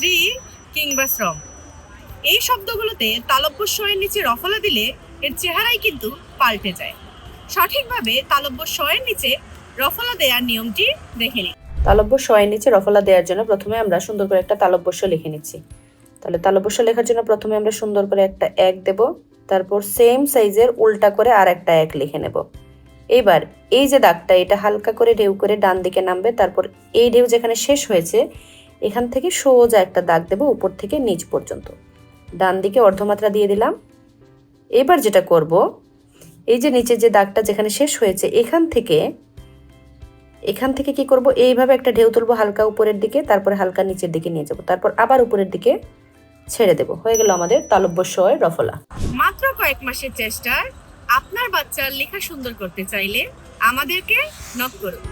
শ্রী কিংবা শ্রম। এই শব্দগুলোতে তালব্য শ-এর নিচে রফলা দিলে এর চেহারাই কিন্তু পাল্টে যায়। সঠিকভাবে তালব্য শ-এর নিচে রফলা দেওয়ার নিয়মটি দেখে নিন। তালব্য শ-এর নিচে রফলা দেওয়ার জন্য প্রথমে আমরা সুন্দর করে একটা তালব্য শ লিখে নিচ্ছি। তাহলে তালব্য শ লেখার জন্য প্রথমে আমরা সুন্দর করে একটা এক দেব, তারপর সেম সাইজের উল্টা করে আর একটা এক লিখে নেব। এবার এই যে দাগটা, এটা হালকা করে ঢেউ করে ডান দিকে নামবে, তারপর এই ঢেউ যেখানে শেষ হয়েছে এখান থেকে সোজা একটা দাগ দেব উপর থেকে নিচ পর্যন্ত। ডান দিকে অর্ধমাত্রা দিয়ে দিলাম। এবার যেটা করব, এই যে নিচে যে দাগটা যেখানে শেষ হয়েছে এখান থেকে কি করব, এইভাবে একটা ঢেউ তুলবো হালকা উপরের দিকে, তারপরে হালকা নিচের দিকে নিয়ে যাব, তারপর আবার উপরের দিকে ছেড়ে দেব। হয়ে গেল আমাদের তালব্য শ-এর রফলা। মাত্র কয়েক মাসের চেষ্টায় আপনার বাচ্চার লেখা সুন্দর করতে চাইলে আমাদেরকে নক করুন।